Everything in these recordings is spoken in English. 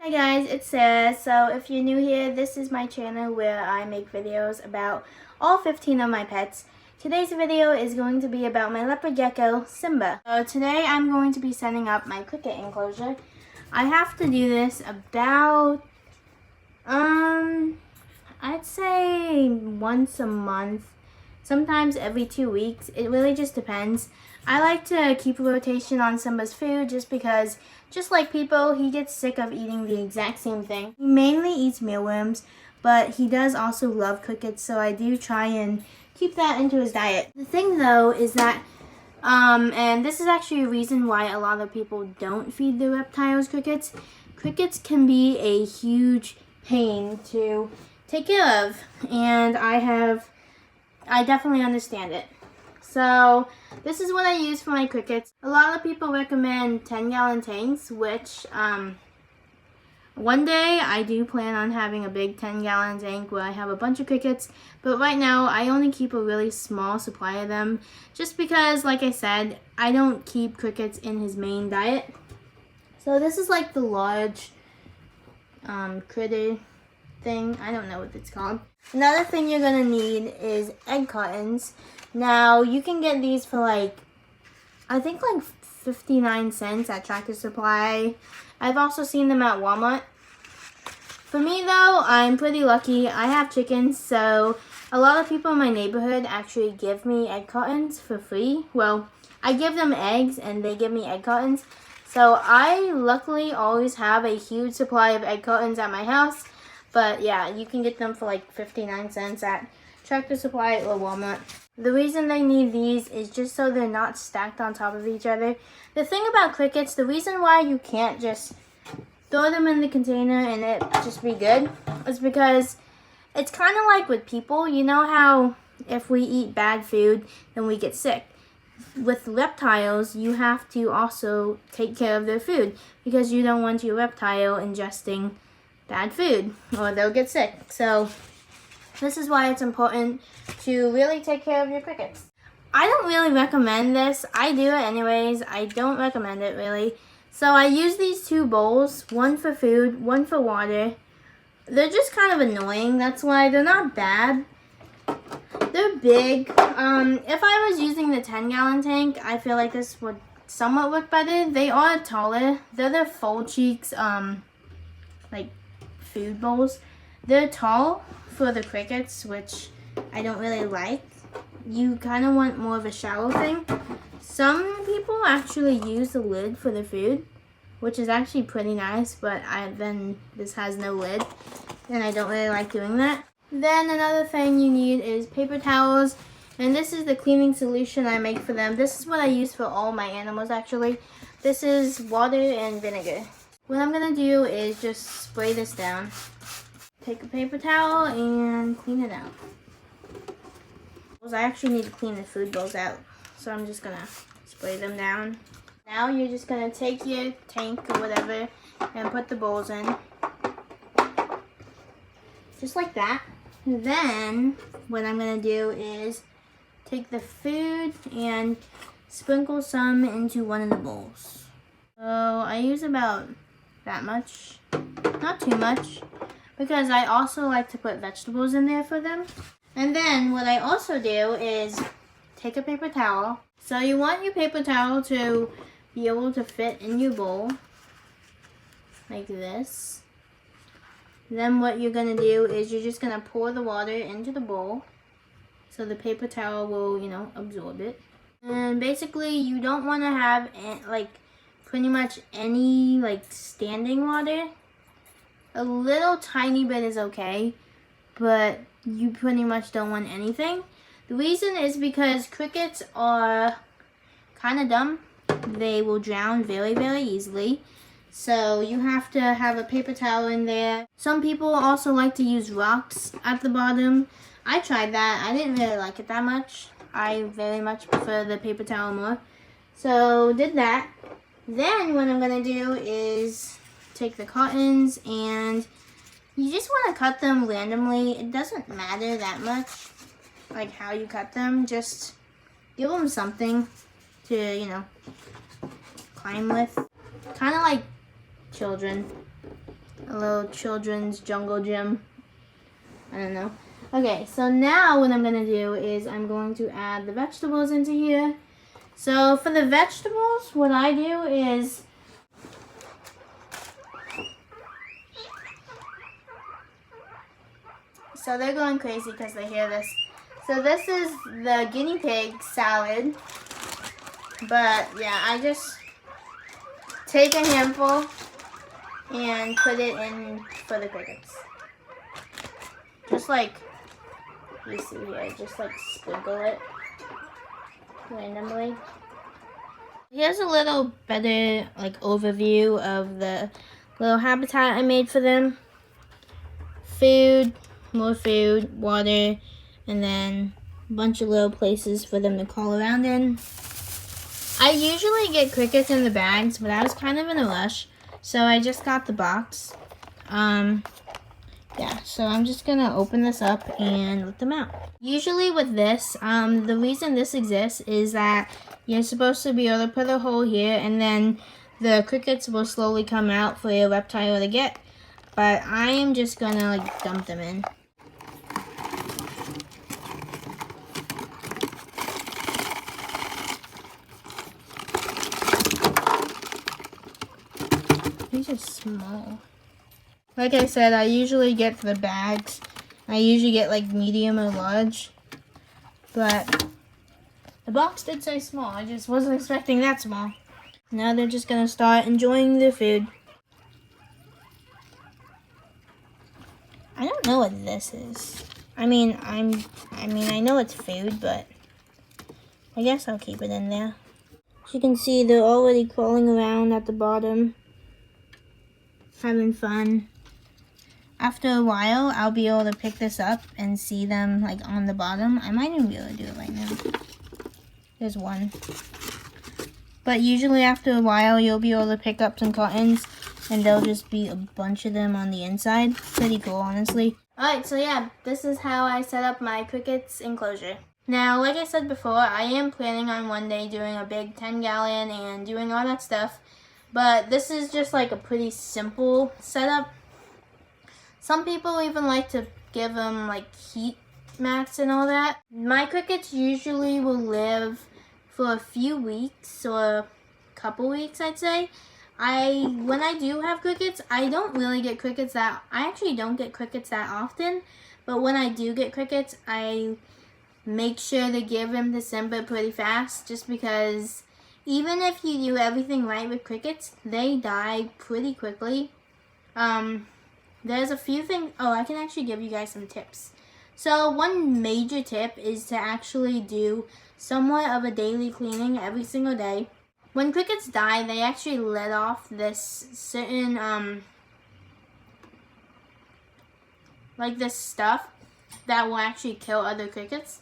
Hi guys, it's Sarah. So if you're new here, this is my channel where I make videos about all 15 of my pets. Today's video is going to be about my leopard gecko, Simba. So today I'm going to be setting up my cricket enclosure. I have to do this about, I'd say once a month, sometimes every 2 weeks. It really just depends. I like to keep a rotation on Simba's food just because, just like people, he gets sick of eating the exact same thing. He mainly eats mealworms, but he does also love crickets, so I do try and keep that into his diet. The thing though is that, and this is actually a reason why a lot of people don't feed their reptiles crickets. Crickets can be a huge pain to take care of, and I definitely understand it. So this is what I use for my crickets. A lot of people recommend 10-gallon tanks, which one day I do plan on having a big 10-gallon tank where I have a bunch of crickets. But right now I only keep a really small supply of them just because, like I said, I don't keep crickets in his main diet. So this is like the large critter thing. I don't know what it's called. Another thing you're gonna need is egg cartons. Now you can get these for I think 59 cents at Tractor Supply. I've also seen them at Walmart. For me though, I'm pretty lucky. I have chickens, so a lot of people in my neighborhood actually give me egg cartons for free. Well, I give them eggs and they give me egg cartons. So I luckily always have a huge supply of egg cartons at my house. But yeah, you can get them for 59 cents at Tractor Supply or Walmart. The reason they need these is just so they're not stacked on top of each other. The thing about crickets, the reason why you can't just throw them in the container and it just be good is because it's kind of like with people. You know how if we eat bad food, then we get sick. With reptiles, you have to also take care of their food because you don't want your reptile ingesting bad food or they'll get sick. So this is why it's important to really take care of your crickets. I don't really recommend this. I do it anyways. I don't recommend it really. So I use these two bowls, one for food, one for water. They're just kind of annoying. That's why they're not bad. They're big. If I was using the 10-gallon tank, I feel like this would somewhat work better. They are taller. They're the full cheeks, food bowls. They're tall for the crickets, which I don't really like. You kind of want more of a shallow thing. Some people actually use the lid for the food, which is actually pretty nice, but then this has no lid, and I don't really like doing that. Then another thing you need is paper towels, and this is the cleaning solution I make for them. This is what I use for all my animals actually. This is water and vinegar. What I'm gonna do is just spray this down. Take a paper towel and clean it out. I actually need to clean the food bowls out, so I'm just gonna spray them down. Now you're just gonna take your tank or whatever and put the bowls in. Just like that. Then what I'm gonna do is take the food and sprinkle some into one of the bowls. So I use about that much, not too much, because I also like to put vegetables in there for them. And then what I also do is take a paper towel. So you want your paper towel to be able to fit in your bowl like this. Then what you're going to do is you're just going to pour the water into the bowl so the paper towel will, absorb it. And basically you don't want to have pretty much any standing water. A little tiny bit is okay, but you pretty much don't want anything. The reason is because crickets are kind of dumb. They will drown very, very easily. So you have to have a paper towel in there. Some people also like to use rocks at the bottom. I tried that. I didn't really like it that much. I very much prefer the paper towel more. So did that. Then what I'm going to do is take the cartons and you just want to cut them randomly. It doesn't matter that much how you cut them. Just give them something to, climb with. Kind of like children. a little children's jungle gym. I don't know. Okay, so now what I'm going to do is I'm going to add the vegetables into here. So for the vegetables, what I do is so they're going crazy because they hear this. So this is the guinea pig salad. But yeah, I just take a handful and put it in for the crickets. Just like you see here, just like sprinkle it randomly. Here's a little better like overview of the little habitat I made for them. Food, more food, water, and then a bunch of little places for them to crawl around in. I usually get crickets in the bags, but I was kind of in a rush, so I just got the box. Yeah, so I'm just gonna open this up and let them out. Usually with this, the reason this exists is that you're supposed to be able to put a hole here, and then the crickets will slowly come out for your reptile to get. But I am just gonna like dump them in. These are small. Like I said, I usually get the bags. I usually get like medium or large. But the box did say small. I just wasn't expecting that small. Now they're just gonna start enjoying their food. I don't know what this is. I mean, I know it's food, but I guess I'll keep it in there. As you can see, they're already crawling around at the bottom, having fun. After a while, I'll be able to pick this up and see them like on the bottom. I might even be able to do it right now. There's one. But usually after a while, you'll be able to pick up some cottons and there'll just be a bunch of them on the inside. Pretty cool, honestly. Alright, so yeah, this is how I set up my crickets enclosure. Now, like I said before, I am planning on one day doing a big 10-gallon and doing all that stuff. But this is just like a pretty simple setup. Some people even like to give them like heat mats and all that. My crickets usually will live for a few weeks or a couple weeks, I'd say. When I do have crickets, I don't really get crickets that, I actually don't get crickets that often. But when I do get crickets, I make sure to give them December pretty fast, just because even if you do everything right with crickets, they die pretty quickly. There's a few things, I can actually give you guys some tips. So one major tip is to actually do somewhat of a daily cleaning every single day. When crickets die, they actually let off this certain, like this stuff that will actually kill other crickets.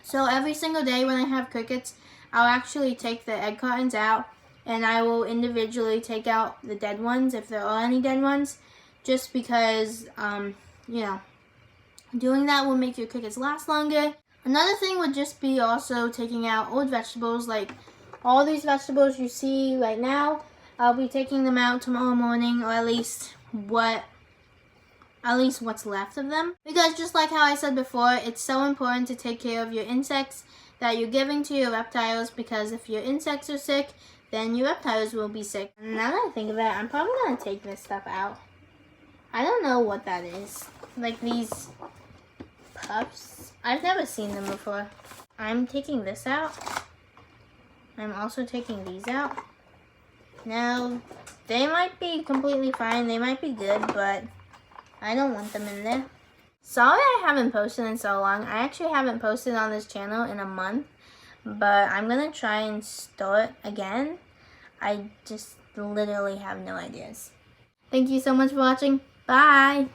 So every single day when I have crickets, I'll actually take the egg cartons out and I will individually take out the dead ones if there are any dead ones. Just because, you know, doing that will make your crickets last longer. Another thing would just be also taking out old vegetables, like all these vegetables you see right now. I'll be taking them out tomorrow morning, or at least what's left of them. Because just like how I said before, it's so important to take care of your insects that you're giving to your reptiles, because if your insects are sick, then your reptiles will be sick. Now that I think of it, I'm probably going to take this stuff out. I don't know what that is. Like these puffs. I've never seen them before. I'm taking this out. I'm also taking these out. Now, they might be completely fine. They might be good, but I don't want them in there. Sorry I haven't posted in so long. I actually haven't posted on this channel in a month, but I'm going to try and start again. I just literally have no ideas. Thank you so much for watching. Bye!